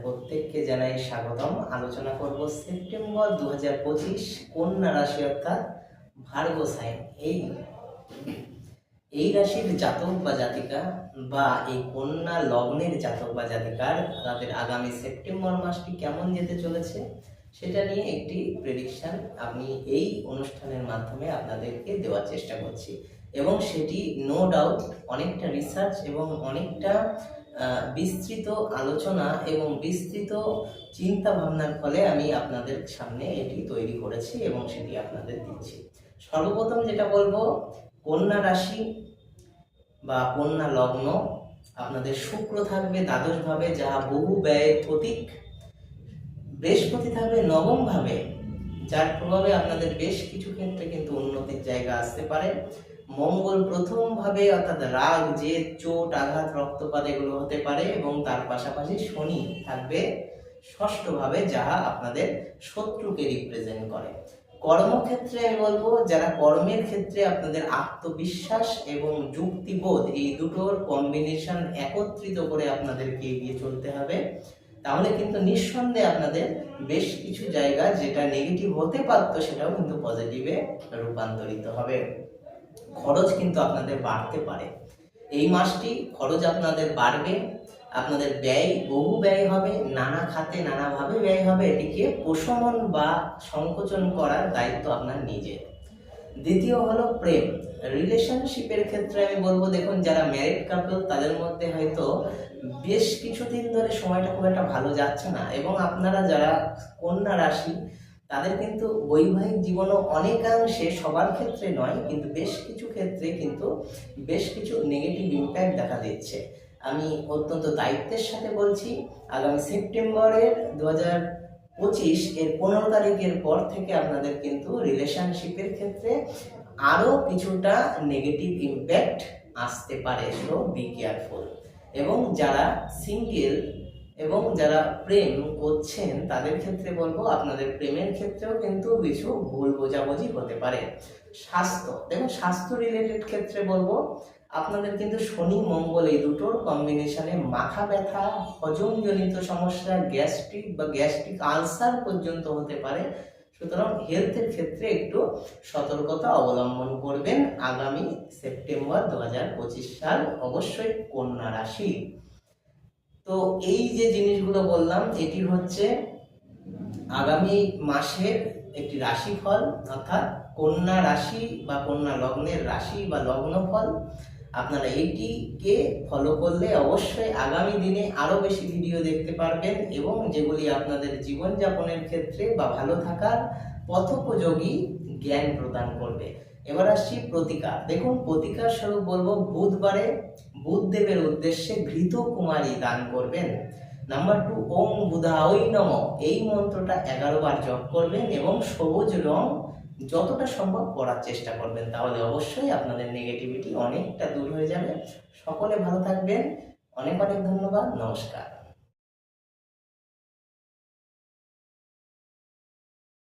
প্রত্যেককে জানাই স্বাগতম। আলোচনা করব সেপ্টেম্বর 2025 কন্যা রাশি অর্থাৎ ভার্গো সাইন। এই রাশির জাতক বা জাতিকা বা এই কন্যা লগ্নের জাতক বা জাতিকার তাদের আগামী সেপ্টেম্বর মাসটি কেমন যেতে চলেছে সেটা নিয়ে একটি প্রেডিকশন আমি এই অনুষ্ঠানের মাধ্যমে আপনাদেরকে দেওয়ার চেষ্টা করছি, এবং সেটি নো ডাউট অনেকটা রিসার্চ এবং অনেকটা বিস্তৃত আলোচনা এবং বিস্তৃত চিন্তা ভাবনার ফলে আমি আপনাদের সামনে এটি তৈরি করেছি এবং সেটি আপনাদের দিচ্ছি। সর্বপ্রথম যেটা বলবো, কন্যা রাশি বা কন্যা লগ্ন, আপনাদের শুক্র থাকবে দ্বাদশ ভাবে, যা বহু ব্যয়ের প্রতীক। বৃহস্পতি থাকবে নবম ভাবে, যার প্রভাবে আপনাদের বেশ কিছু ক্ষেত্রে কিন্তু উন্নতির জায়গা আসতে পারে। মঙ্গল প্রথম ভাবে অর্থাৎ রাগ, জেদ, চোট, আঘাত, রক্তপাত এগুলো হতে পারে, এবং তার পাশাপাশি শনি থাকবে ষষ্ঠ ভাবে, যাহা আপনাদের শত্রুকে রিপ্রেজেন্ট করে। কর্মক্ষেত্রে আমি বলবো, যারা কর্মের ক্ষেত্রে আপনাদের আত্মবিশ্বাস এবং যুক্তিবোধ এই দুটোর কম্বিনেশন একত্রিত করে আপনাদেরকে এগিয়ে চলতে হবে, তাহলে কিন্তু নিঃসন্দেহে আপনাদের বেশ কিছু জায়গা যেটা নেগেটিভ হতে পারতো সেটাও কিন্তু পজিটিভে রূপান্তরিত হবে। খরচ কিন্তু আপনাদের বাড়তে পারে। এই মাসটি খরচ আপনাদের বাড়বে, আপনাদের ব্যয় বহু ব্যয় হবে, নানা খাতে নানাভাবে ব্যয় হবে। এটিকে প্রশমন বা সংকোচন করার দায়িত্ব আপনার নিজের। দ্বিতীয় হলো প্রেম, রিলেশনশিপের ক্ষেত্রে আমি বলবো, দেখুন যারা ম্যারিড কাপল তাদের মধ্যে হয়তো বেশ কিছুদিন ধরে সময়টা খুব একটা ভালো যাচ্ছে না, এবং আপনারা যারা কন্যা রাশি তাদের কিন্তু বৈবাহিক জীবনও অনেকাংশে, সবার ক্ষেত্রে নয় কিন্তু বেশ কিছু ক্ষেত্রে কিন্তু বেশ কিছু নেগেটিভ ইম্প্যাক্ট দেখা দিচ্ছে। আমি অত্যন্ত দায়িত্বের সাথে বলছি, আগামী সেপ্টেম্বরের 2025 এর 15 তারিখের পর থেকে আপনাদের কিন্তু রিলেশনশিপের ক্ষেত্রে আরও কিছুটা নেগেটিভ ইম্প্যাক্ট আসতে পারে, সো বি কেয়ারফুল। এবং যারা সিঙ্গেল এবং যারা প্রেম করছেন তাদের ক্ষেত্রে বলবো, আপনাদের প্রেমের ক্ষেত্রেও কিন্তু কিছু ভুল বোঝাবুঝি হতে পারে। স্বাস্থ্য, দেখুন স্বাস্থ্য রিলেটেড ক্ষেত্রে বলবো, আপনাদের কিন্তু শনি মঙ্গল এই দুটোর কম্বিনেশনে মাথা ব্যথা, হজমজনিত সমস্যা, গ্যাস্ট্রিক বা গ্যাস্ট্রিক আলসার পর্যন্ত হতে পারে। সুতরাং হেলথের ক্ষেত্রে একটু সতর্কতা অবলম্বন করবেন আগামী সেপ্টেম্বর 2025 সাল, অবশ্যই কন্যা রাশি। তো এই যে জিনিসগুলো বললাম এটি হচ্ছে আগামী মাসের একটি রাশিফল, অর্থাৎ কন্যা রাশি বা কন্যা লগ্নের রাশি বা লগ্নফল। আপনারা এইটিকে ফলো করলে অবশ্যই আগামী দিনে আরো বেশি ভিডিও দেখতে পারবেন, এবং যেগুলি আপনাদের জীবনযাপনের ক্ষেত্রে বা ভালো থাকার পথোপযোগী জ্ঞান প্রদান করবে। এবার আসছি প্রতিকার। দেখুন প্রতিকার স্বরূপ বলবো, বুধবারে বুধদেবের উদ্দেশ্যে ঘৃত কুমারী দান করবেন। নাম্বার 2, ওম বুধায় নমঃ, এই মন্ত্রটা 11 বার জপ করবেন এবং সবুজ রং যতটা সম্ভব পড়ার চেষ্টা করবেন, তাহলে অবশ্যই আপনাদের নেগেটিভিটি অনেকটা দূর হয়ে যাবে। সকলে ভালো থাকবেন, অনেক অনেক ধন্যবাদ, নমস্কার।